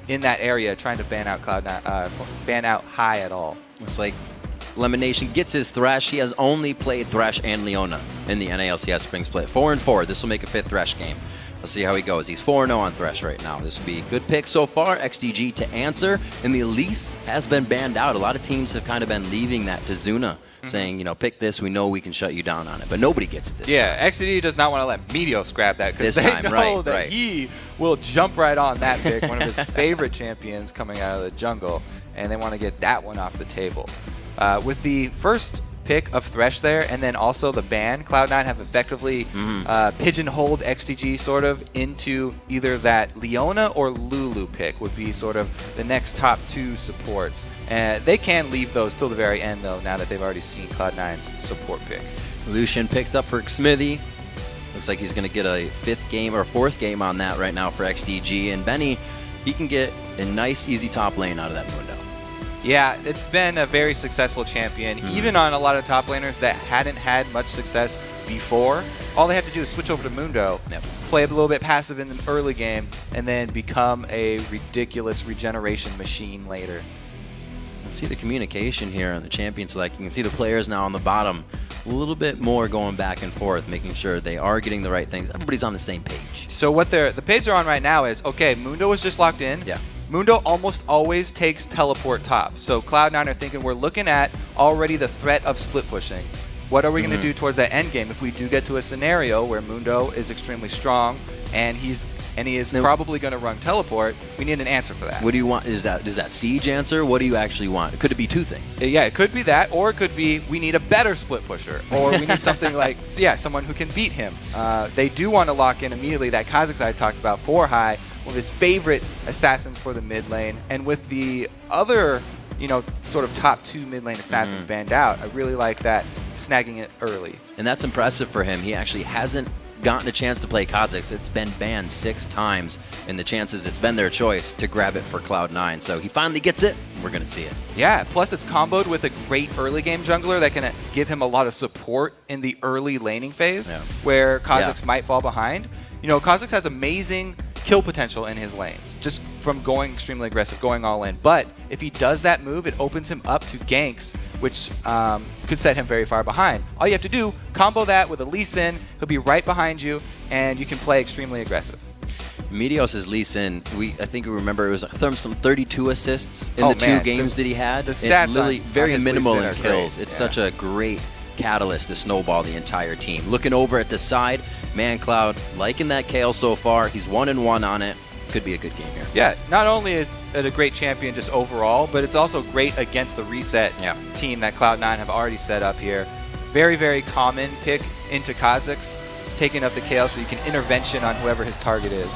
in that area trying to ban out ban out High at all. It's like Lemonation gets his Thresh. He has only played Thresh and Leona in the NALCS Spring Split. 4-4. This will make a 5th Thresh game. Let's see how he goes. He's 4-0 on Thresh right now. This will be a good pick so far. XDG to answer. And the Elise has been banned out. A lot of teams have kind of been leaving that to Zuna, saying, you know, pick this. We know we can shut you down on it. But nobody gets it this time. XDG does not want to let Meteos grab that because they know that he will jump right on that pick, one of his favorite champions coming out of the jungle. And they want to get that one off the table. With the first pick of Thresh there, and then also the ban, Cloud9 have effectively pigeonholed XDG sort of into either that Leona or Lulu pick would be sort of the next top 2 supports. And they can leave those till the very end, though, now that they've already seen Cloud9's support pick. Lucian picked up for Smithy. Looks like he's going to get a 5th game or 4th game on that right now for XDG. And Benny, he can get a nice, easy top lane out of that Mundo. Yeah, it's been a very successful champion, even on a lot of top laners that hadn't had much success before. All they have to do is switch over to Mundo, play a little bit passive in the early game, and then become a ridiculous regeneration machine later. Let's see the communication here on the champion select. You can see the players now on the bottom, a little bit more going back and forth, making sure they are getting the right things. Everybody's on the same page. So what the page they're on right now is, okay, Mundo is just locked in. Yeah. Mundo almost always takes teleport top. So Cloud9 are thinking we're looking at already the threat of split pushing. What are we going to do towards that end game if we do get to a scenario where Mundo is extremely strong and he is probably going to run teleport? We need an answer for that. What do you want? Is that Siege answer? What do you actually want? Could it be 2 things? Yeah, it could be that, or it could be we need a better split pusher, or we need something like someone who can beat him. They do want to lock in immediately that Kha'Zix I talked about for High, one of his favorite assassins for the mid lane, and with the other, sort of top 2 mid lane assassins banned out, I really like that, snagging it early. And that's impressive for him. He actually hasn't gotten a chance to play Kha'Zix. It's been banned 6 times, and the chances it's been their choice to grab it for Cloud9. So he finally gets it, and we're going to see it. Yeah, plus it's comboed with a great early game jungler that can give him a lot of support in the early laning phase, where Kha'Zix might fall behind. Kha'Zix has amazing kill potential in his lanes, just from going extremely aggressive, going all in. But if he does that move, it opens him up to ganks, which could set him very far behind. All you have to do, combo that with a Lee Sin, he'll be right behind you, and you can play extremely aggressive. Meteos' Lee Sin, I think we remember it was some 32 assists in the 2 games that he had. The stats really very minimal in kills. Great. It's such a great catalyst to snowball the entire team. Looking over at the side, Cloud liking that Kale so far. He's 1-1 on it. Could be a good game here. Yeah, not only is it a great champion just overall, but it's also great against the reset team that Cloud9 have already set up here. Very, very common pick into Kha'Zix, taking up the Kale so you can intervention on whoever his target is.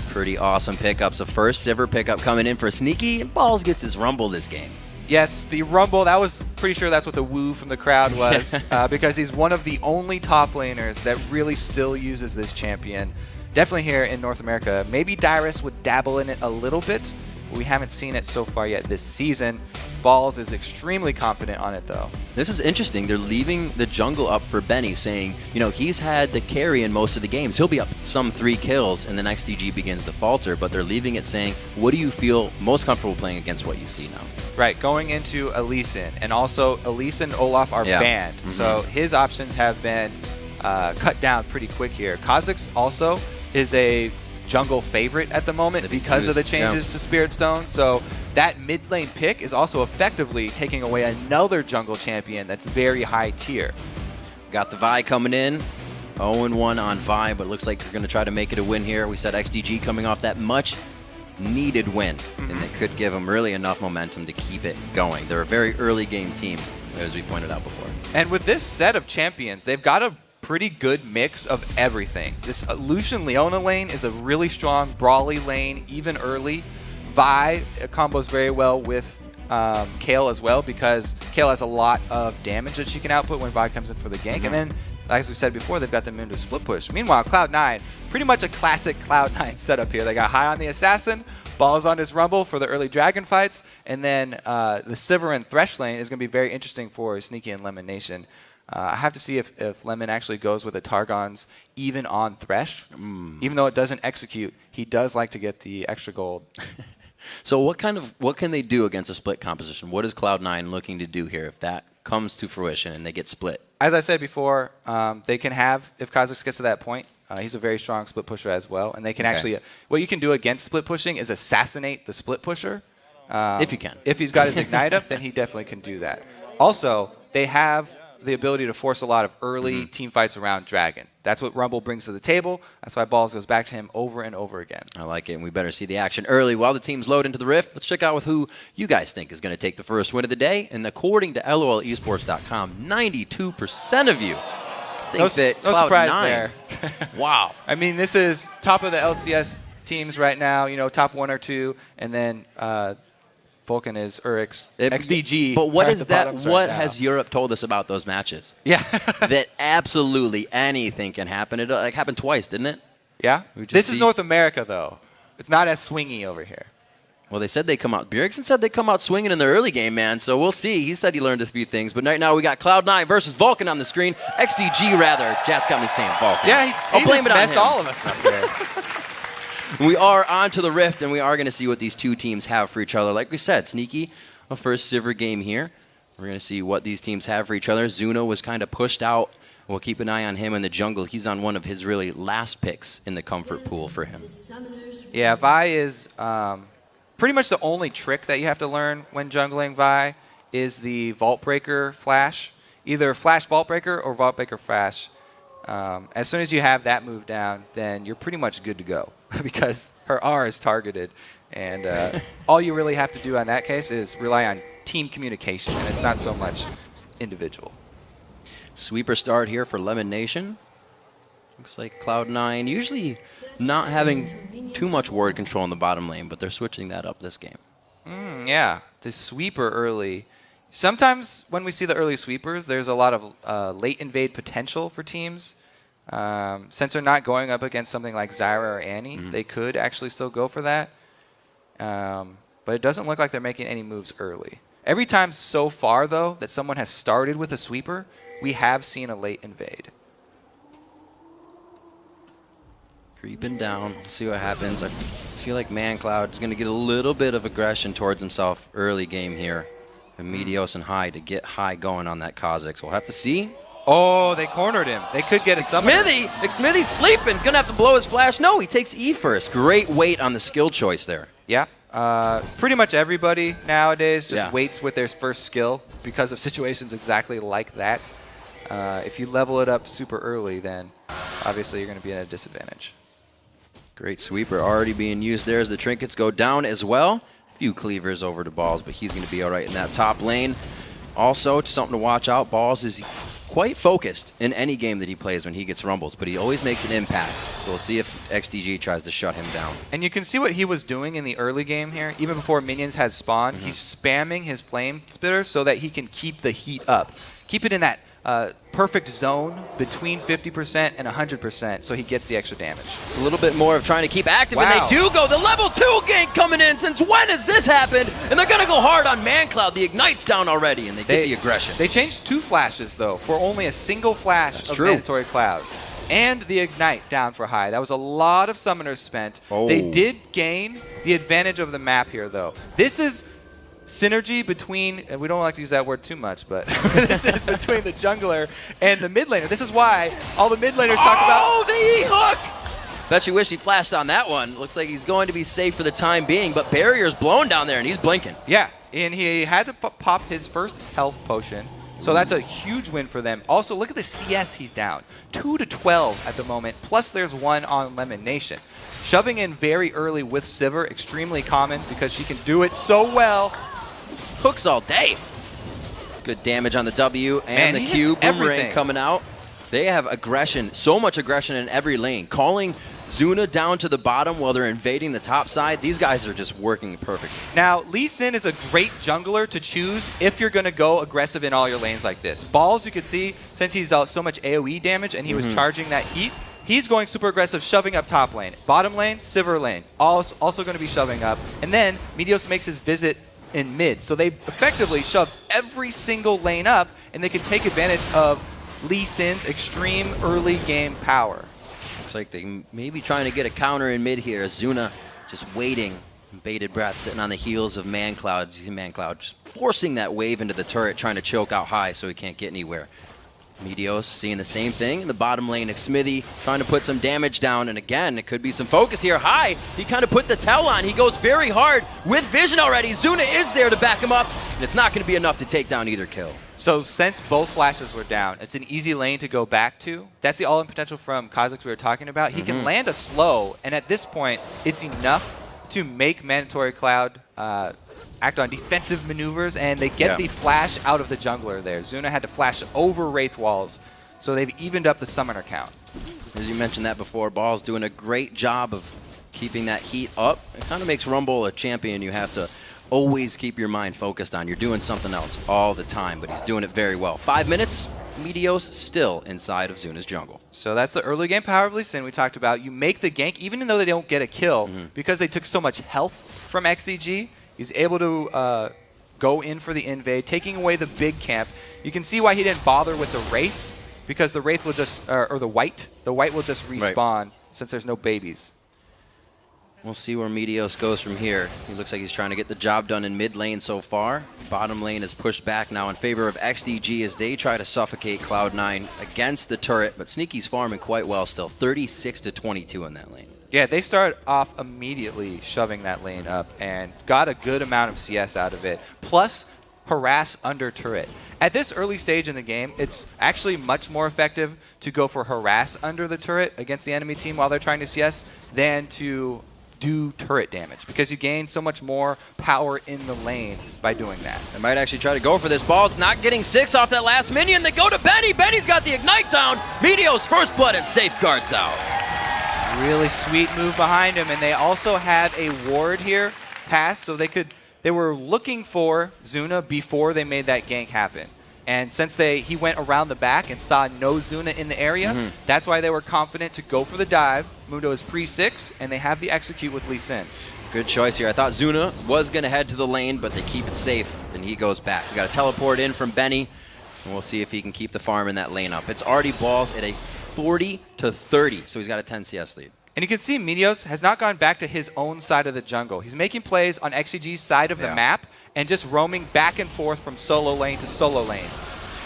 Pretty awesome pickups. A first ever pickup coming in for Sneaky, and Balls gets his Rumble this game. Yes, the Rumble, that was pretty sure that's what the woo from the crowd was, because he's one of the only top laners that really still uses this champion. Definitely here in North America. Maybe Dyrus would dabble in it a little bit, but we haven't seen it so far yet this season. Balls is extremely confident on it, though. This is interesting. They're leaving the jungle up for Benny, saying, he's had the carry in most of the games. He'll be up some 3 kills, and then XDG begins to falter, but they're leaving it saying, what do you feel most comfortable playing against what you see now? Right, going into Elise, and also Elise and Olaf are banned, so his options have been cut down pretty quick here. Kha'Zix also is a jungle favorite at the moment because of the changes to Spirit Stone, so that mid lane pick is also effectively taking away another jungle champion that's very high tier. Got the Vi coming in, 0-1 on Vi, but it looks like they're going to try to make it a win here. We said XDG coming off that much needed win, and it could give them really enough momentum to keep it going. They're a very early game team, as we pointed out before. And with this set of champions, they've got a pretty good mix of everything. This Lucian Leona lane is a really strong brawly lane, even early. Vi combos very well with Kale as well, because Kale has a lot of damage that she can output when Vi comes in for the gank. And then, as we said before, they've got the Mundo split push. Meanwhile, Cloud9, pretty much a classic Cloud9 setup here. They got High on the Assassin, Balls on his Rumble for the early Dragon fights, and then the Sivir and Thresh lane is going to be very interesting for Sneaky and Lemon Nation. I have to see if Lemon actually goes with a Targon's even on Thresh. Even though it doesn't execute, he does like to get the extra gold. So what can they do against a split composition? What is Cloud9 looking to do here if that comes to fruition and they get split? As I said before, they can have, if Kha'Zix gets to that point, he's a very strong split pusher as well. And they can actually, what you can do against split pushing is assassinate the split pusher. If you can. If he's got his Ignite up, then he definitely can do that. Also, they have the ability to force a lot of early team fights around Dragon. That's what Rumble brings to the table. That's why Balls goes back to him over and over again. I like it, and we better see the action early while the teams load into the Rift. Let's check out with who you guys think is going to take the first win of the day. And according to LOLesports.com, 92% of you think that Cloud9. No surprise there. Wow. I mean, this is top of the LCS teams right now, you know, top 1 or 2, and then Vulcan is, or XDG. But what is that? What has Europe told us about those matches? Yeah. That absolutely anything can happen. It happened twice, didn't it? Yeah. This is North America, though. It's not as swingy over here. Well, they said they come out. Bjergsen said they come out swinging in the early game, man. So we'll see. He said he learned a few things. But right now we got Cloud9 versus Vulcan on the screen. XDG, rather. Jat's got me saying Vulcan. Yeah, I'll blame it on him. All of us up there. We are on to the Rift, and we are going to see what these two teams have for each other. Like we said, sneaky, a first Sivir game here. We're going to see what these teams have for each other. Zuno was kind of pushed out. We'll keep an eye on him in the jungle. He's on one of his really last picks in the comfort pool for him. Yeah, Vi is pretty much the only trick that you have to learn when jungling Vi is the Vault Breaker flash. Either Flash Vault Breaker or Vault Breaker Flash. As soon as you have that move down, then you're pretty much good to go because her R is targeted. And all you really have to do in that case is rely on team communication, and it's not so much individual. Sweeper start here for Lemon Nation. Looks like Cloud9 usually not having too much ward control in the bottom lane, but they're switching that up this game. Yeah, the sweeper early. Sometimes when we see the early sweepers, there's a lot of late invade potential for teams. Since they're not going up against something like Zyra or Annie, they could actually still go for that. But it doesn't look like they're making any moves early. Every time so far, though, that someone has started with a sweeper, we have seen a late invade. Creeping down. Let's see what happens. I feel like ManCloud is going to get a little bit of aggression towards himself early game here. And Meteos and High to get High going on that Kha'Zix. We'll have to see. Oh, they cornered him. They could get a Smithy's sleeping. He's going to have to blow his flash. No, he takes E first. Great weight on the skill choice there. Yeah. Pretty much everybody nowadays just waits with their first skill because of situations exactly like that. If you level it up super early, then obviously you're going to be at a disadvantage. Great sweeper already being used there as the trinkets go down as well. A few cleavers over to Balls, but he's going to be all right in that top lane. Also, something to watch out, Balls is quite focused in any game that he plays when he gets rumbles, but he always makes an impact. So we'll see if XDG tries to shut him down. And you can see what he was doing in the early game here. Even before minions had spawned, he's spamming his flame spitter so that he can keep the heat up. Keep it in that perfect zone between 50% and 100% so he gets the extra damage. It's a little bit more of trying to keep active, and they do go. The level 2 gank coming in. Since when has this happened? And they're going to go hard on ManCloud. The Ignite's down already, and they get the aggression. They changed 2 flashes, though, for only a single flash of mandatory Cloud. And the Ignite down for High. That was a lot of summoners spent. They did gain the advantage of the map here, though. This is synergy between, and we don't like to use that word too much, but this is between the jungler and the mid laner. This is why all the mid laners talk about the E-hook! Bet you wish he flashed on that one. Looks like he's going to be safe for the time being, but barrier's blown down there and he's blinking. Yeah, and he had to pop his first health potion, so that's a huge win for them. Also, look at the CS he's down. 2 to 12 at the moment, plus there's 1 on Lemon Nation. Shoving in very early with Sivir, extremely common because she can do it so well. Hooks all day. Good damage on the W and the Q. Boomerang coming out. They have aggression, so much aggression in every lane. Calling Zuna down to the bottom while they're invading the top side. These guys are just working perfectly. Now, Lee Sin is a great jungler to choose if you're going to go aggressive in all your lanes like this. Balls, you could see, since he's so much AoE damage and he was charging that heat, he's going super aggressive, shoving up top lane. Bottom lane, Sivir lane, also going to be shoving up. And then Meteos makes his visit in mid. So they effectively shove every single lane up, and they can take advantage of Lee Sin's extreme early game power. Looks like they may be trying to get a counter in mid here. Azuna just waiting. Baited Breath sitting on the heels of ManCloud. You see ManCloud just forcing that wave into the turret, trying to choke out High so he can't get anywhere. Meteos seeing the same thing in the bottom lane. Smithy trying to put some damage down, and again, it could be some focus here. High, he kind of put the tell on. He goes very hard with vision already. Zuna is there to back him up, and it's not going to be enough to take down either kill. So since both flashes were down, it's an easy lane to go back to. That's the all-in potential from Kha'Zix we were talking about. He can land a slow, and at this point, it's enough to make Mandatory Cloud act on defensive maneuvers, and they get the flash out of the jungler there. Zuna had to flash over Wraith walls, so they've evened up the summoner count. As you mentioned that before, Ball's doing a great job of keeping that heat up. It kind of makes Rumble a champion you have to always keep your mind focused on. You're doing something else all the time, but he's doing it very well. 5 minutes, Meteos still inside of Zuna's jungle. So that's the early game power of Lee Sin we talked about. You make the gank, even though they don't get a kill, because they took so much health from XDG. He's able to go in for the invade, taking away the big camp. You can see why he didn't bother with the Wraith, because the Wraith will just, or the White will just respawn since there's no babies. We'll see where Meteos goes from here. He looks like he's trying to get the job done in mid lane so far. Bottom lane is pushed back now in favor of XDG as they try to suffocate Cloud9 against the turret, but Sneaky's farming quite well still, 36-22 in that lane. Yeah, they started off immediately shoving that lane up and got a good amount of CS out of it, plus harass under turret. At this early stage in the game, it's actually much more effective to go for harass under the turret against the enemy team while they're trying to CS than to do turret damage, because you gain so much more power in the lane by doing that. They might actually try to go for this. Ball's not getting 6 off that last minion. They go to Benny. Benny's got the ignite down. Meteos first blood and safeguards out. Really sweet move behind him, and they also had a ward here pass, so they were looking for Zuna before they made that gank happen. And since he went around the back and saw no Zuna in the area, that's why they were confident to go for the dive. Mundo is pre-6, and they have the execute with Lee Sin. Good choice here. I thought Zuna was going to head to the lane, but they keep it safe, and he goes back. We got a teleport in from Benny, and we'll see if he can keep the farm in that lane up. It's already Balls at a 40-30, so he's got a 10 CS lead. And you can see Meteos has not gone back to his own side of the jungle. He's making plays on XGG's side of the map and just roaming back and forth from solo lane to solo lane.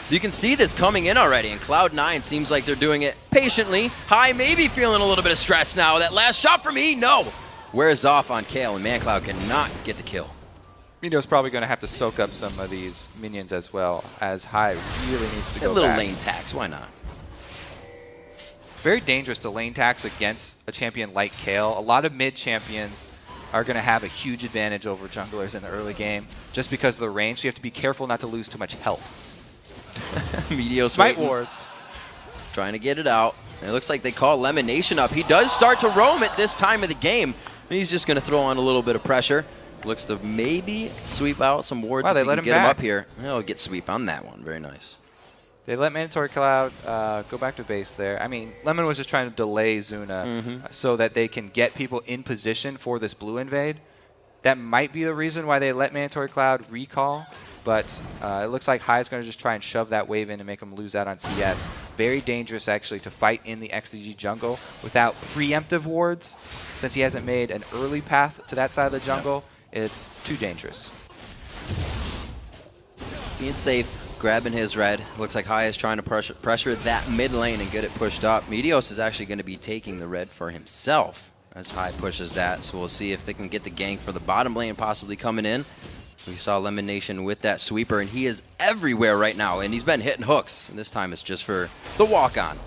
You can see this coming in already, and Cloud9 seems like they're doing it patiently. High maybe feeling a little bit of stress now. That last shot from E, no. Wears off on Kale, and ManCloud cannot get the kill. Meteos probably going to have to soak up some of these minions as well, as High really needs to go back. A little lane tax, why not? It's very dangerous to lane tax against a champion like Kale. A lot of mid champions are going to have a huge advantage over junglers in the early game just because of the range. So you have to be careful not to lose too much health. Meteos Smite Wars. Trying to get it out. It looks like they call Lemonation up. He does start to roam at this time of the game. He's just going to throw on a little bit of pressure. Looks to maybe sweep out some wards. Wow, if they he let can him get back. him up here. He'll get sweep on that one. Very nice. They let Mandatory Cloud go back to base there. I mean, Lemon was just trying to delay Zuna so that they can get people in position for this blue invade. That might be the reason why they let Mandatory Cloud recall, but it looks like High is going to just try and shove that wave in and make them lose out on CS. Very dangerous, actually, to fight in the XDG jungle without preemptive wards. Since he hasn't made an early path to that side of the jungle, it's too dangerous. Being safe. Grabbing his red. Looks like High is trying to pressure that mid lane and get it pushed up. Meteos is actually going to be taking the red for himself as High pushes that. So we'll see if they can get the gank for the bottom lane possibly coming in. We saw Lemonation with that sweeper, and he is everywhere right now. And he's been hitting hooks. And this time it's just for the walk-on.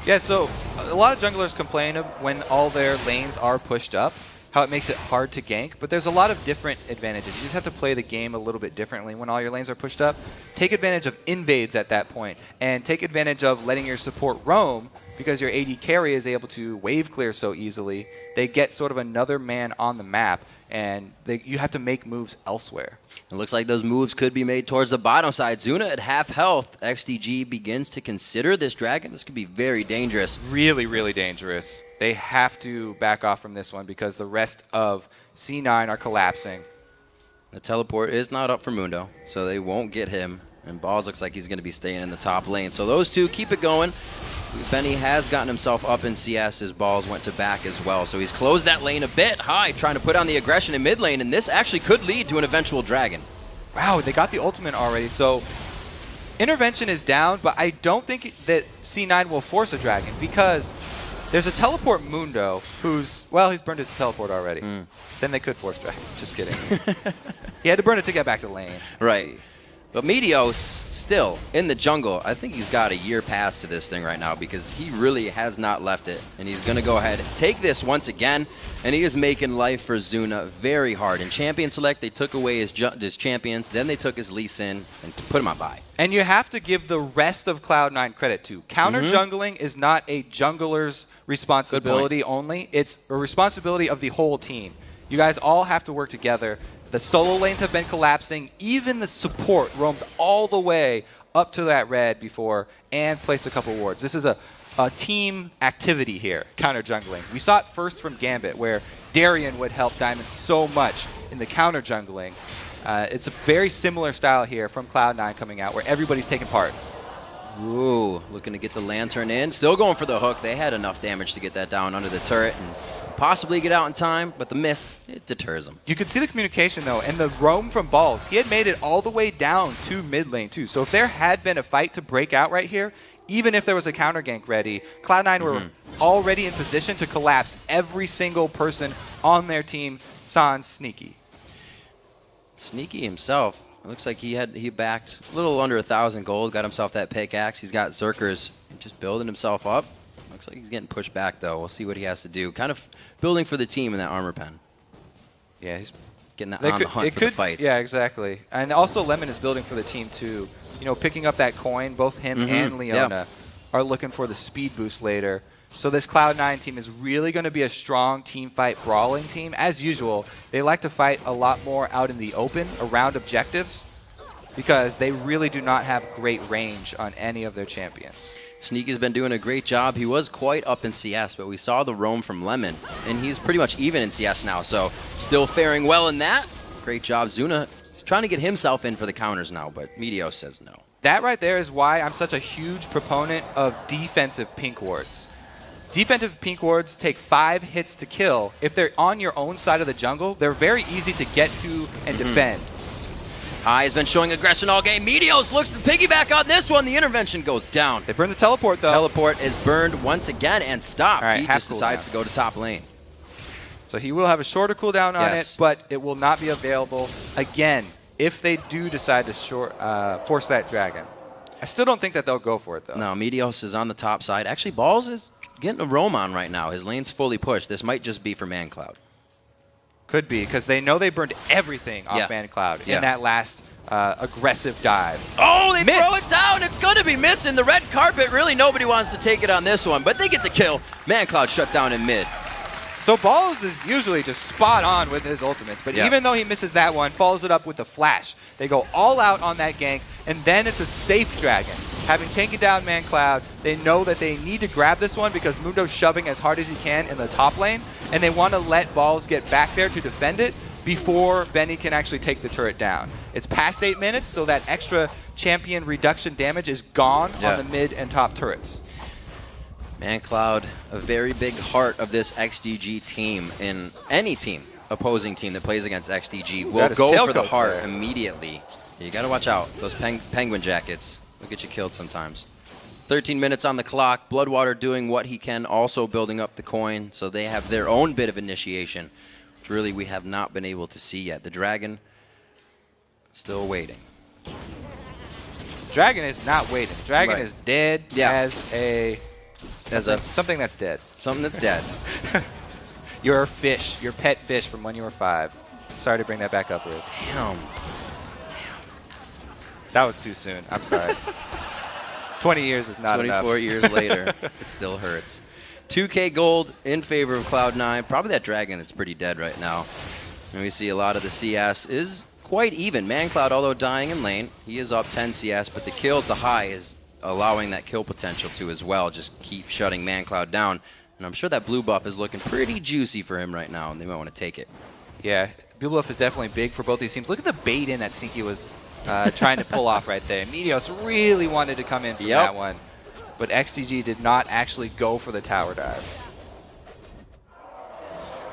Yeah, so a lot of junglers complain of when all their lanes are pushed up, how it makes it hard to gank, but there's a lot of different advantages. You just have to play the game a little bit differently when all your lanes are pushed up. Take advantage of invades at that point, and take advantage of letting your support roam, because your AD carry is able to wave clear so easily. They get sort of another man on the map, and you have to make moves elsewhere. It looks like those moves could be made towards the bottom side. Zuna at half health. XDG begins to consider this dragon. This could be very dangerous. Really, really dangerous. They have to back off from this one because the rest of C9 are collapsing. The teleport is not up for Mundo, so they won't get him. And Balls looks like he's going to be staying in the top lane. So those two keep it going. Benny has gotten himself up in CS. His Balls went to back as well. So he's closed that lane a bit high, trying to put on the aggression in mid lane. And this actually could lead to an eventual dragon. Wow, they got the ultimate already. So intervention is down, but I don't think that C9 will force a dragon because there's a teleport Mundo who's, well, he's burned his teleport already. Then they could force dragon. Just kidding. He had to burn it to get back to lane. Right. But Meteos still in the jungle. I think he's got a year pass to this thing right now because he really has not left it. And he's going to go ahead and take this once again. And he is making life for Zuna very hard. In Champion Select, they took away his champions. Then they took his Lee Sin and put him on bye. And you have to give the rest of Cloud9 credit too. Counter jungling is not a jungler's responsibility only. It's a responsibility of the whole team. You guys all have to work together. The solo lanes have been collapsing. Even the support roamed all the way up to that red before and placed a couple wards. This is a team activity here, counter jungling. We saw it first from Gambit, where Darien would help Diamond so much in the counter jungling. It's a very similar style here from Cloud9 coming out, where everybody's taking part. Ooh, looking to get the Lantern in. Still going for the hook. They had enough damage to get that down under the turret and possibly get out in time, but the miss, it deters them. You could see the communication, though, and the roam from Balls. He had made it all the way down to mid lane, too. So if there had been a fight to break out right here, even if there was a counter gank ready, Cloud9 were already in position to collapse every single person on their team, sans Sneaky. Sneaky himself, it looks like he backed a little under 1,000 gold, got himself that pickaxe. He's got Zerkers just building himself up. Looks like he's getting pushed back, though. We'll see what he has to do. Kind of building for the team in that armor pen. Yeah, he's getting that on the hunt for the fights. Yeah, exactly. And also Lemon is building for the team, too. You know, picking up that coin, both him and Leona are looking for the speed boost later. So this Cloud9 team is really going to be a strong team fight brawling team. As usual, they like to fight a lot more out in the open around objectives because they really do not have great range on any of their champions. Sneaky's been doing a great job. He was quite up in CS, but we saw the roam from Lemon, and he's pretty much even in CS now, so still faring well in that. Great job. Zuna trying to get himself in for the counters now, but Meteos says no. That right there is why I'm such a huge proponent of defensive pink wards. Defensive pink wards take 5 hits to kill. If they're on your own side of the jungle, they're very easy to get to and defend. High has been showing aggression all game. Meteos looks to piggyback on this one. The intervention goes down. They burn the teleport, though. Teleport is burned once again and stopped. Right, he just decides to go to top lane. So he will have a shorter cooldown on it, but it will not be available again if they do decide to force that dragon. I still don't think that they'll go for it, though. No, Meteos is on the top side. Actually, Balls is getting a roam on right now. His lane's fully pushed. This might just be for ManCloud. Could be, because they know they burned everything off ManCloud in that last aggressive dive. Oh, they throw it down. It's going to be missing. The red carpet, really nobody wants to take it on this one, but they get the kill. ManCloud shut down in mid. So Balls is usually just spot on with his ultimates, but even though he misses that one, follows it up with a flash. They go all out on that gank, and then it's a safe dragon. Having taken down ManCloud, they know that they need to grab this one because Mundo's shoving as hard as he can in the top lane, and they want to let Balls get back there to defend it before Benny can actually take the turret down. It's past 8 minutes, so that extra champion reduction damage is gone on the mid and top turrets. ManCloud, a very big heart of this XDG team. In any team, opposing team that plays against XDG will go for the heart immediately. You got to watch out. Those penguin jackets will get you killed sometimes. 13 minutes on the clock. Bloodwater doing what he can, also building up the coin. So they have their own bit of initiation, which really we have not been able to see yet. The dragon still waiting. Dragon is not waiting. Dragon is dead as something that's dead. Something that's dead. Your fish, your pet fish from when you were 5. Sorry to bring that back up, Ruth. Damn. That was too soon. I'm sorry. 20 years is not 24 enough. years later, it still hurts. 2K gold in favor of Cloud9. Probably that dragon that's pretty dead right now. And we see a lot of the CS is quite even. ManCloud, although dying in lane, he is up 10 CS, but the kill to high is allowing that kill potential to as well. Just keep shutting ManCloud down. And I'm sure that blue buff is looking pretty juicy for him right now, and they might want to take it. Yeah, blue buff is definitely big for both these teams. Look at the bait in that Sneaky was trying to pull off right there. Meteos really wanted to come in for that one, but XDG did not actually go for the tower dive.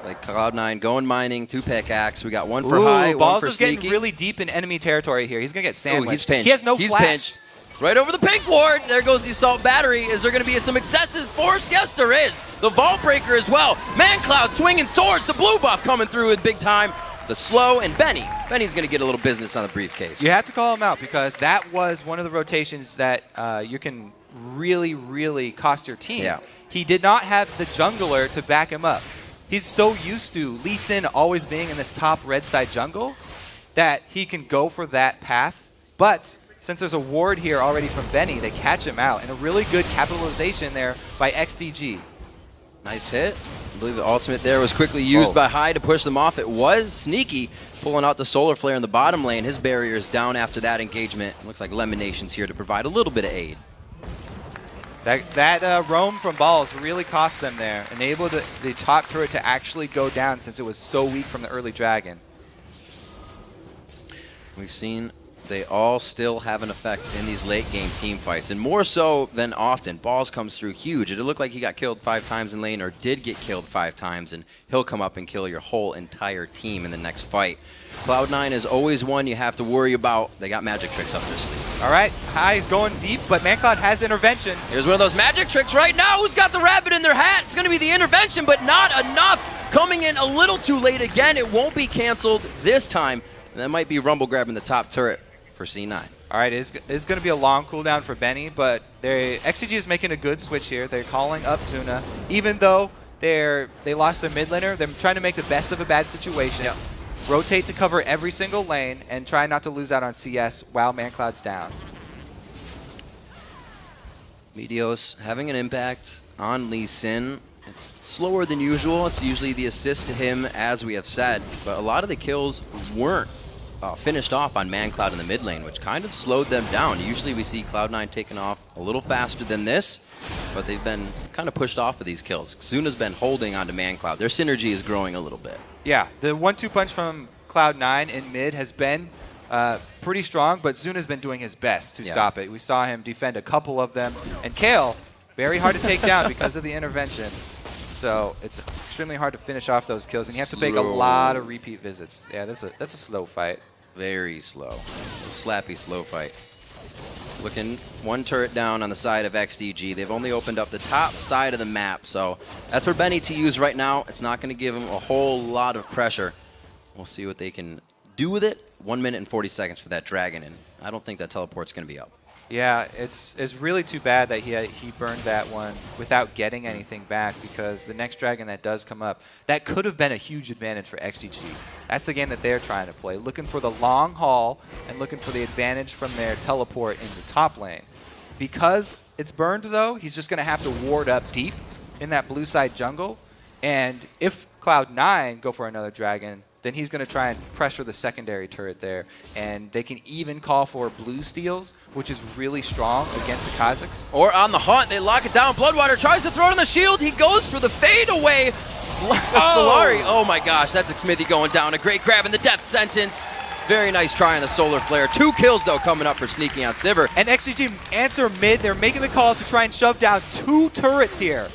Like Cloud9 going mining, 2 pickaxe. We got one for high, one for sneaky. Getting really deep in enemy territory here. He's going to get sandwiched. He's pinched. He has no He's flash. Pinched. Right over the pink ward. There goes the assault battery. Is there going to be some excessive force? Yes, there is. The vault breaker as well. ManCloud swinging swords. The blue buff coming through with big time. The slow and Benny. Benny's going to get a little business on the briefcase. You have to call him out because that was one of the rotations that you can really, really cost your team. Yeah. He did not have the jungler to back him up. He's so used to Lee Sin always being in this top red side jungle that he can go for that path. But since there's a ward here already from Benny, they catch him out. And a really good capitalization there by XDG. Nice hit. I believe the ultimate there was quickly used by High to push them off. It was Sneaky pulling out the solar flare in the bottom lane. His barrier is down after that engagement. It looks like Lemonation's here to provide a little bit of aid. That roam from balls really cost them there. Enabled the top turret to actually go down since it was so weak from the early dragon. We've seen they all still have an effect in these late game team fights, and more so than often. Balls comes through huge. It looked like he got killed 5 times in lane, or did get killed 5 times, and he'll come up and kill your whole entire team in the next fight. Cloud9 is always one you have to worry about. They got magic tricks up their sleeve. All right, High's going deep, but ManCloud has intervention. Here's one of those magic tricks right now. Who's got the rabbit in their hat? It's going to be the intervention, but not enough. Coming in a little too late again. It won't be canceled this time. And that might be Rumble grabbing the top turret for C9. All right, it's going to be a long cooldown for Benny, but XDG is making a good switch here. They're calling up Zuna. Even though they lost their mid laner, they're trying to make the best of a bad situation. Yep. Rotate to cover every single lane and try not to lose out on CS while ManCloud's down. Meteos having an impact on Lee Sin. It's slower than usual. It's usually the assist to him, as we have said, but a lot of the kills weren't finished off on ManCloud in the mid lane, which kind of slowed them down. Usually we see Cloud9 taking off a little faster than this, but they've been kind of pushed off of these kills. Zuna's been holding onto ManCloud. Their synergy is growing a little bit. Yeah, the 1-2 punch from Cloud9 in mid has been pretty strong, but Zuna's been doing his best to stop it. We saw him defend a couple of them, and Kale, very hard to take down because of the intervention. So it's extremely hard to finish off those kills, and you have to make a lot of repeat visits. Yeah, that's a slow fight. Very slow. Slappy slow fight. Looking one turret down on the side of XDG. They've only opened up the top side of the map, so that's for Benny to use right now. It's not going to give him a whole lot of pressure. We'll see what they can do with it. 1 minute and 40 seconds for that dragon, and I don't think that teleport's going to be up. Yeah, it's really too bad that he burned that one without getting anything back, because the next dragon that does come up, that could have been a huge advantage for XDG. That's the game that they're trying to play, looking for the long haul and looking for the advantage from their teleport in the top lane. Because it's burned, though, he's just going to have to ward up deep in that blue side jungle, and if Cloud9 go for another dragon, then he's going to try and pressure the secondary turret there. And they can even call for blue steals, which is really strong against the Kazakhs. Or on the hunt, they lock it down. Bloodwater tries to throw it on the shield. He goes for the fade away. Solari, oh my gosh, that's Smithy going down. A great grab in the death sentence. Very nice try on the solar flare. 2 kills, though, coming up for Sneaky on Sivir. And XDG answer mid. They're making the call to try and shove down 2 turrets here.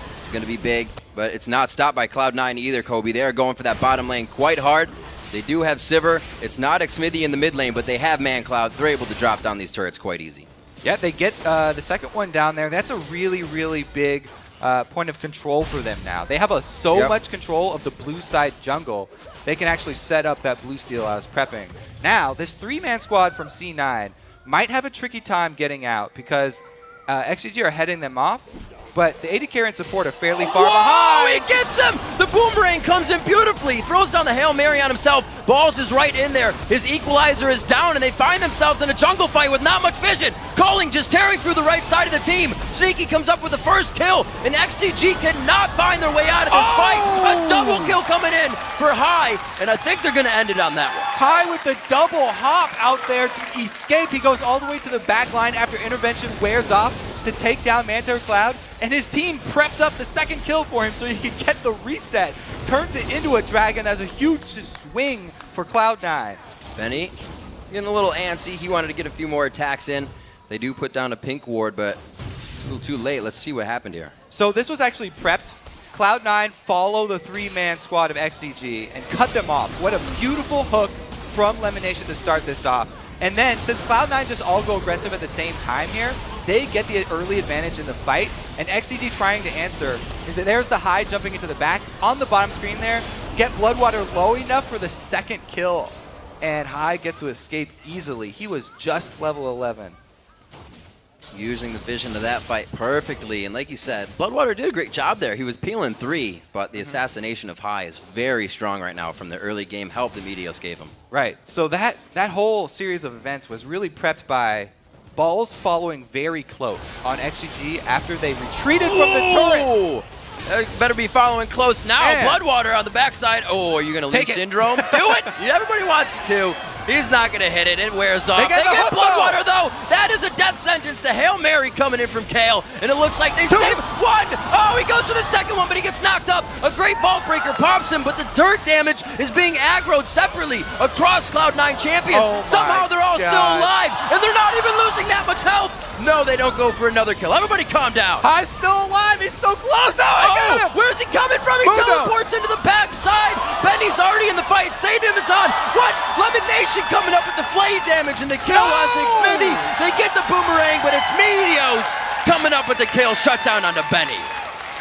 This is going to be big. But it's not stopped by Cloud9 either, Kobe. They are going for that bottom lane quite hard. They do have Sivir. It's not Xmithy in the mid lane, but they have ManCloud. They're able to drop down these turrets quite easy. Yeah, they get the second one down there. That's a really, really big point of control for them now. They have so much control of the blue side jungle, they can actually set up that blue steal I was prepping. Now, this 3-man squad from C9 might have a tricky time getting out because XDG are heading them off. But the AD carry and support are fairly far behind. He gets him! The boomerang comes in beautifully. He throws down the Hail Mary on himself. Balls is right in there. His equalizer is down, and they find themselves in a jungle fight with not much vision. Calling just tearing through the right side of the team. Sneaky comes up with the first kill, and XDG cannot find their way out of this fight. A double kill coming in for High, and I think they're going to end it on that one. High with the double hop out there to escape. He goes all the way to the back line after intervention wears off to take down ManCloud, and his team prepped up the second kill for him so he could get the reset. Turns it into a dragon. That's a huge swing for Cloud9. Benny getting a little antsy. He wanted to get a few more attacks in. They do put down a pink ward, but it's a little too late. Let's see what happened here. So this was actually prepped. Cloud9 follow the 3-man squad of XDG and cut them off. What a beautiful hook from Lemonation to start this off. And then, since Cloud9 just all go aggressive at the same time here, they get the early advantage in the fight. And XDG trying to answer. There's the high jumping into the back. On the bottom screen there, get Bloodwater low enough for the second kill. And High gets to escape easily. He was just level 11. Using the vision of that fight perfectly. And like you said, Bloodwater did a great job there. He was peeling 3, but the assassination of High is very strong right now from the early game help that Meteos gave him. Right. So that whole series of events was really prepped by Balls following very close on XGG after they retreated from the turret. Better be following close now. Man. Bloodwater on the backside. Oh, are you going to leave Syndrome? Do it! Everybody wants you to. He's not going to hit it. It wears off. They get Bloodwater, though. That is a death sentence. The Hail Mary coming in from Kale. And it looks like they save one. Oh, he goes for the second one, but he gets knocked up. A great Vault Breaker pops him, but the dirt damage is being aggroed separately across Cloud9 champions. Somehow they're all still alive, and they're not even losing that much health. No, they don't go for another kill. Everybody calm down. High's still alive. He's so close. No, I got him. Where's he coming from? He teleports into the backside. Benny's already in the fight. Sadum is on. What? Lemonation coming up with the flay damage and the kill onto Smithy. They get the boomerang, but it's Meteos coming up with the kill. Shut down onto Benny.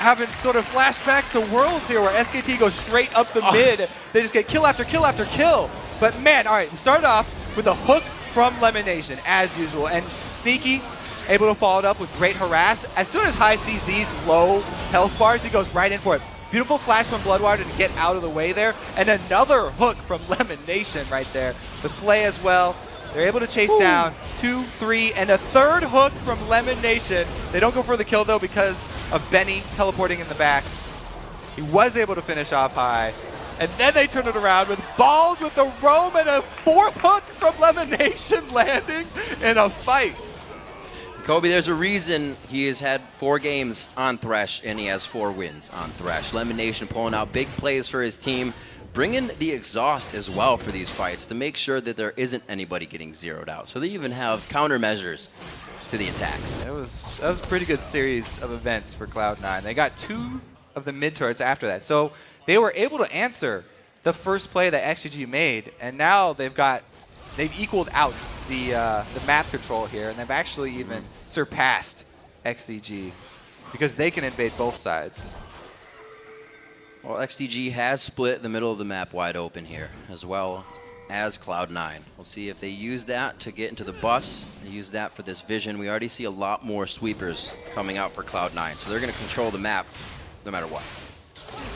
Having sort of flashbacks to Worlds here where SKT goes straight up the mid. They just get kill after kill after kill. But man, all right, we started off with a hook from Lemonation as usual. And Sneaky able to follow it up with great harass. As soon as High sees these low health bars, he goes right in for it. Beautiful flash from Bloodwater to get out of the way there. And another hook from Lemonation right there. The play as well. They're able to chase down 2, 3, and a third hook from Lemonation. They don't go for the kill, though, because of Benny teleporting in the back. He was able to finish off High. And then they turn it around with Balls with the roam and a fourth hook from Lemonation landing in a fight. Kobe, there's a reason he has had 4 games on Thresh, and he has 4 wins on Thresh. Lemonation pulling out big plays for his team, bringing the exhaust as well for these fights to make sure that there isn't anybody getting zeroed out. So they even have countermeasures to the attacks. That was a pretty good series of events for Cloud9. They got 2 of the mid turrets after that. So they were able to answer the first play that XGG made, and now they've equaled out the map control here, and they've actually even surpassed XDG because they can invade both sides. Well, XDG has split the middle of the map wide open here, as well as Cloud9. We'll see if they use that to get into the buffs. They use that for this vision. We already see a lot more sweepers coming out for Cloud9, so they're going to control the map no matter what.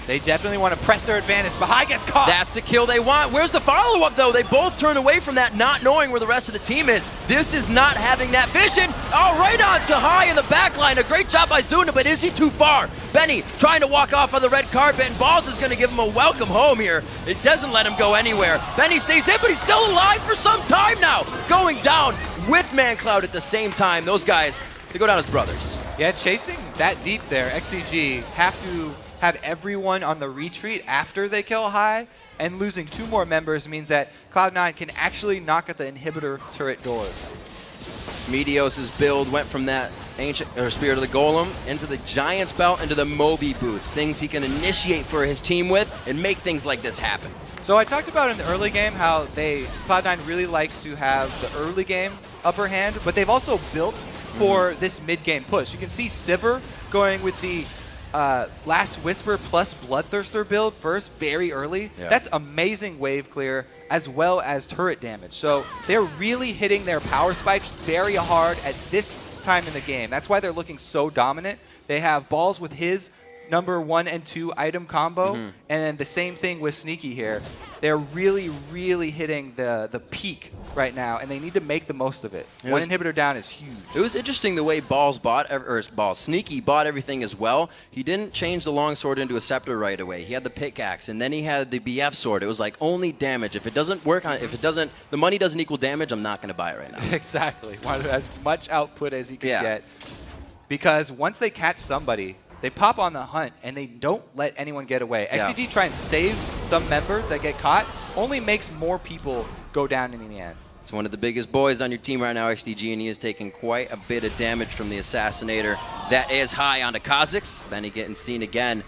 They definitely want to press their advantage, but High gets caught. That's the kill they want. Where's the follow-up, though? They both turn away from that, not knowing where the rest of the team is. This is not having that vision. Oh, right on to High in the back line. A great job by Zuna, but is he too far? Benny trying to walk off on the red carpet, and Balls is going to give him a welcome home here. It doesn't let him go anywhere. Benny stays in, but he's still alive for some time now. Going down with ManCloud at the same time. Those guys, they go down as brothers. Yeah, chasing that deep there, XCG have to have everyone on the retreat after they kill High, and losing 2 more members means that Cloud9 can actually knock at the inhibitor turret doors. Meteos' build went from that ancient Spirit of the Golem into the Giant's Belt into the Moby Boots, things he can initiate for his team with and make things like this happen. So I talked about in the early game how Cloud9 really likes to have the early game upper hand, but they've also built for this mid-game push. You can see Sivir going with the Last Whisper plus Bloodthirster build first, very early. Yeah. That's amazing wave clear as well as turret damage. So they're really hitting their power spikes very hard at this time in the game. That's why they're looking so dominant. They have Balls with his number 1 and 2 item combo, and then the same thing with Sneaky here. They're really, really hitting the peak right now, and they need to make the most of it. One inhibitor down is huge. It was interesting the way Sneaky bought everything as well. He didn't change the longsword into a scepter right away. He had the pickaxe, and then he had the BF sword. It was like only damage. If it doesn't work on, the money doesn't equal damage, I'm not going to buy it right now. Exactly. Want as much output as he can get, because once they catch somebody, they pop on the hunt, and they don't let anyone get away. XCG try and save some members that get caught, only makes more people go down in the end. It's one of the biggest boys on your team right now, XDG, and he is taking quite a bit of damage from the Assassinator. That is high onto Kha'Zix. Benny getting seen again.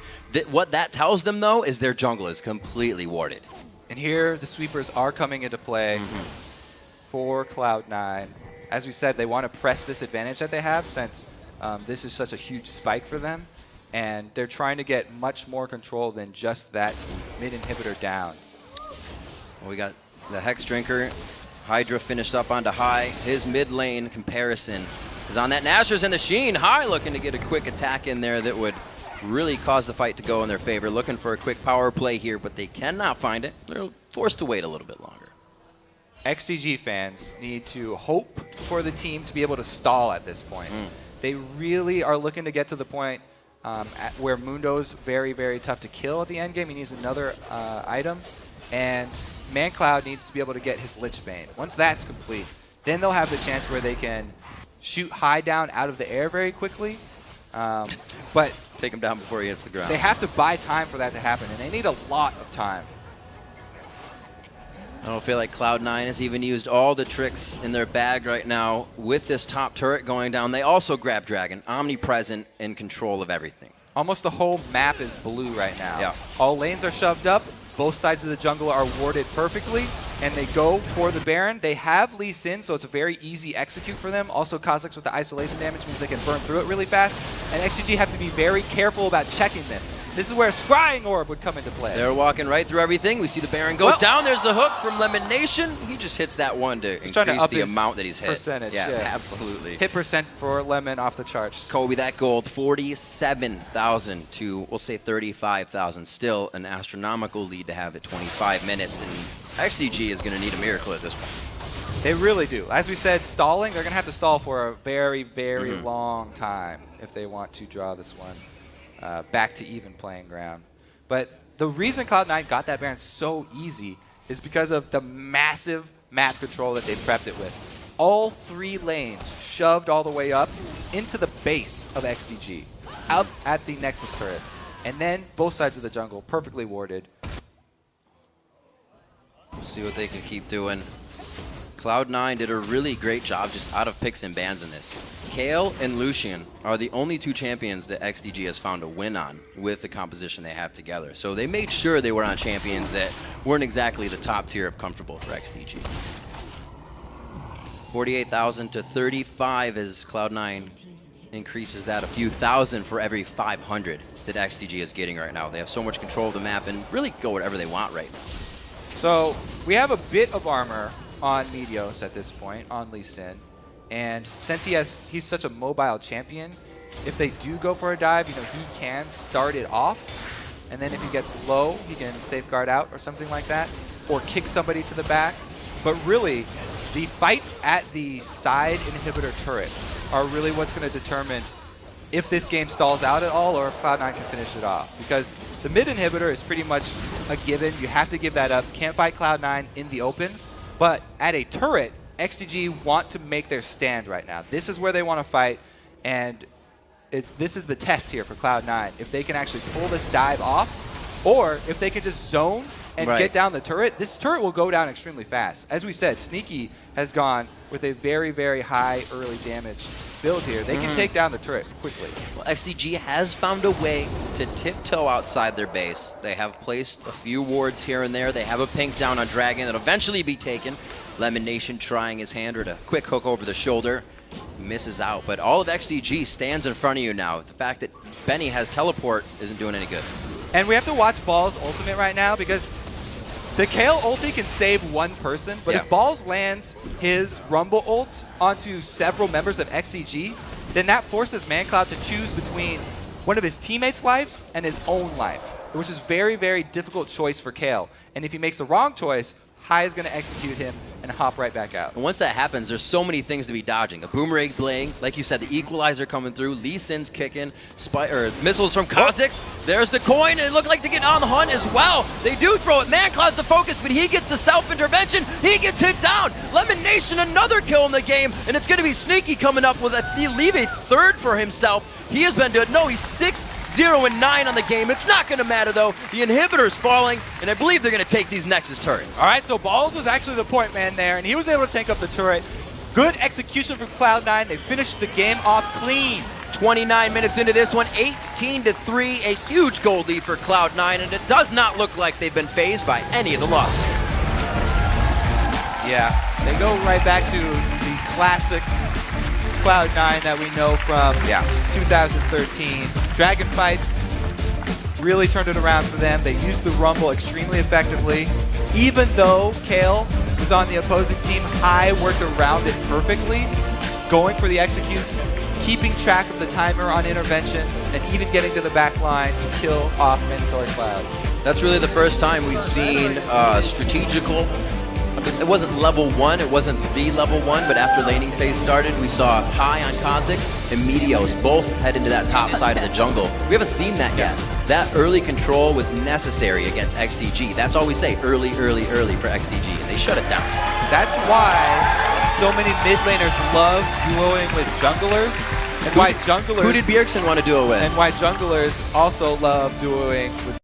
What that tells them, though, is their jungle is completely warded. And here, the sweepers are coming into play for Cloud9. As we said, they want to press this advantage that they have since this is such a huge spike for them. And they're trying to get much more control than just that mid inhibitor down. Well, we got the Hex Drinker. Hydra finished up onto High. His mid lane comparison is on that. Nashor's in the Sheen. High looking to get a quick attack in there that would really cause the fight to go in their favor. Looking for a quick power play here, but they cannot find it. They're forced to wait a little bit longer. XDG fans need to hope for the team to be able to stall at this point. They really are looking to get to the point where Mundo's very, very tough to kill at the end game. He needs another item. And ManCloud needs to be able to get his Lichbane. Once that's complete, then they'll have the chance where they can shoot High down out of the air very quickly. But take him down before he hits the ground. They have to buy time for that to happen, and they need a lot of time. I don't feel like Cloud9 has even used all the tricks in their bag right now with this top turret going down. They also grab Dragon, omnipresent, in control of everything. Almost the whole map is blue right now. Yeah. All lanes are shoved up. Both sides of the jungle are warded perfectly, and they go for the Baron. They have Lee Sin, so it's a very easy execute for them. Also, Kha'Zix with the isolation damage means they can burn through it really fast. And XDG have to be very careful about checking this. This is where Scrying Orb would come into play. They're walking right through everything. We see the Baron go down. There's the hook from Lemon Nation. He just hits that one to increase the amount that he's hit. Percentage, yeah, absolutely. Hit percent for Lemon off the charts. Kobe, that gold, 47,000 to, we'll say 35,000. Still an astronomical lead to have at 25 minutes. And XDG is going to need a miracle at this point. They really do. As we said, stalling, they're going to have to stall for a very, very long time if they want to draw this one back to even playing ground. But the reason Cloud9 got that Baron so easy is because of the massive map control that they prepped it with. All 3 lanes shoved all the way up into the base of XDG, out at the Nexus turrets. And then both sides of the jungle perfectly warded. We'll see what they can keep doing. Cloud9 did a really great job just out of picks and bans in this. Kayle and Lucian are the only 2 champions that XDG has found a win on with the composition they have together. So they made sure they were on champions that weren't exactly the top tier of comfortable for XDG. 48,000 to 35 as Cloud9 increases that a few thousand for every 500 that XDG is getting right now. They have so much control of the map and really go whatever they want right now. So we have a bit of armor on Meteos at this point, on Lee Sin. And since he's such a mobile champion, if they do go for a dive, he can start it off. And then if he gets low, he can safeguard out or something like that, or kick somebody to the back. But really, the fights at the side inhibitor turrets are really what's going to determine if this game stalls out at all or if Cloud9 can finish it off. Because the mid inhibitor is pretty much a given. You have to give that up. Can't fight Cloud9 in the open. But at a turret, XDG want to make their stand right now. This is where they want to fight, and this is the test here for Cloud9. If they can actually pull this dive off, or if they can just zone and get down the turret, this turret will go down extremely fast. As we said, Sneaky has gone with a very, very high early damage build here. They can take down the turret quickly. Well, XDG has found a way to tiptoe outside their base. They have placed a few wards here and there. They have a pink down on Dragon that'll eventually be taken. Lemon Nation trying his hand with a quick hook over the shoulder. Misses out, but all of XDG stands in front of you now. The fact that Benny has teleport isn't doing any good. And we have to watch Ball's ultimate right now because the Kayle ulti can save one person, but if Balls lands his Rumble ult onto several members of XDG, then that forces ManCloud to choose between one of his teammates' lives and his own life, which is very, very difficult choice for Kayle. And if he makes the wrong choice, High is going to execute him and hop right back out. And once that happens, there's so many things to be dodging. A boomerang bling, like you said, the equalizer coming through, Lee Sin's kicking, missiles from Kha'Zix. There's the coin, and it looked like to get on the hunt as well. They do throw it. ManCloud's the focus, but he gets the self-intervention. He gets hit down. Lemon Nation, another kill in the game, and it's going to be Sneaky coming up with leave a third for himself. He has been good. No, he's 6-0-9 on the game. It's not going to matter, though. The inhibitor's falling, and I believe they're going to take these Nexus turrets. All right, so Balls was actually the point man there, and he was able to take up the turret. Good execution from Cloud9. They finished the game off clean. 29 minutes into this one, 18-3, a huge goal lead for Cloud9, and it does not look like they've been fazed by any of the losses. Yeah, they go right back to the classic Cloud9 that we know from 2013. Dragon Fights really turned it around for them. They used the Rumble extremely effectively. Even though Kale was on the opposing team, High worked around it perfectly, going for the executes, keeping track of the timer on intervention, and even getting to the back line to kill off Mandatory Cloud. That's really the first time we've seen strategical. It wasn't level 1, it wasn't the level 1, but after laning phase started, we saw High on Kha'Zix and Meteos both head into that top side of the jungle. We haven't seen that yet. That early control was necessary against XDG. That's all we say, early for XDG, and they shut it down. That's why so many mid laners love duoing with junglers, and why junglers... Who did Bjergsen want to duo with? And why junglers also love duoing with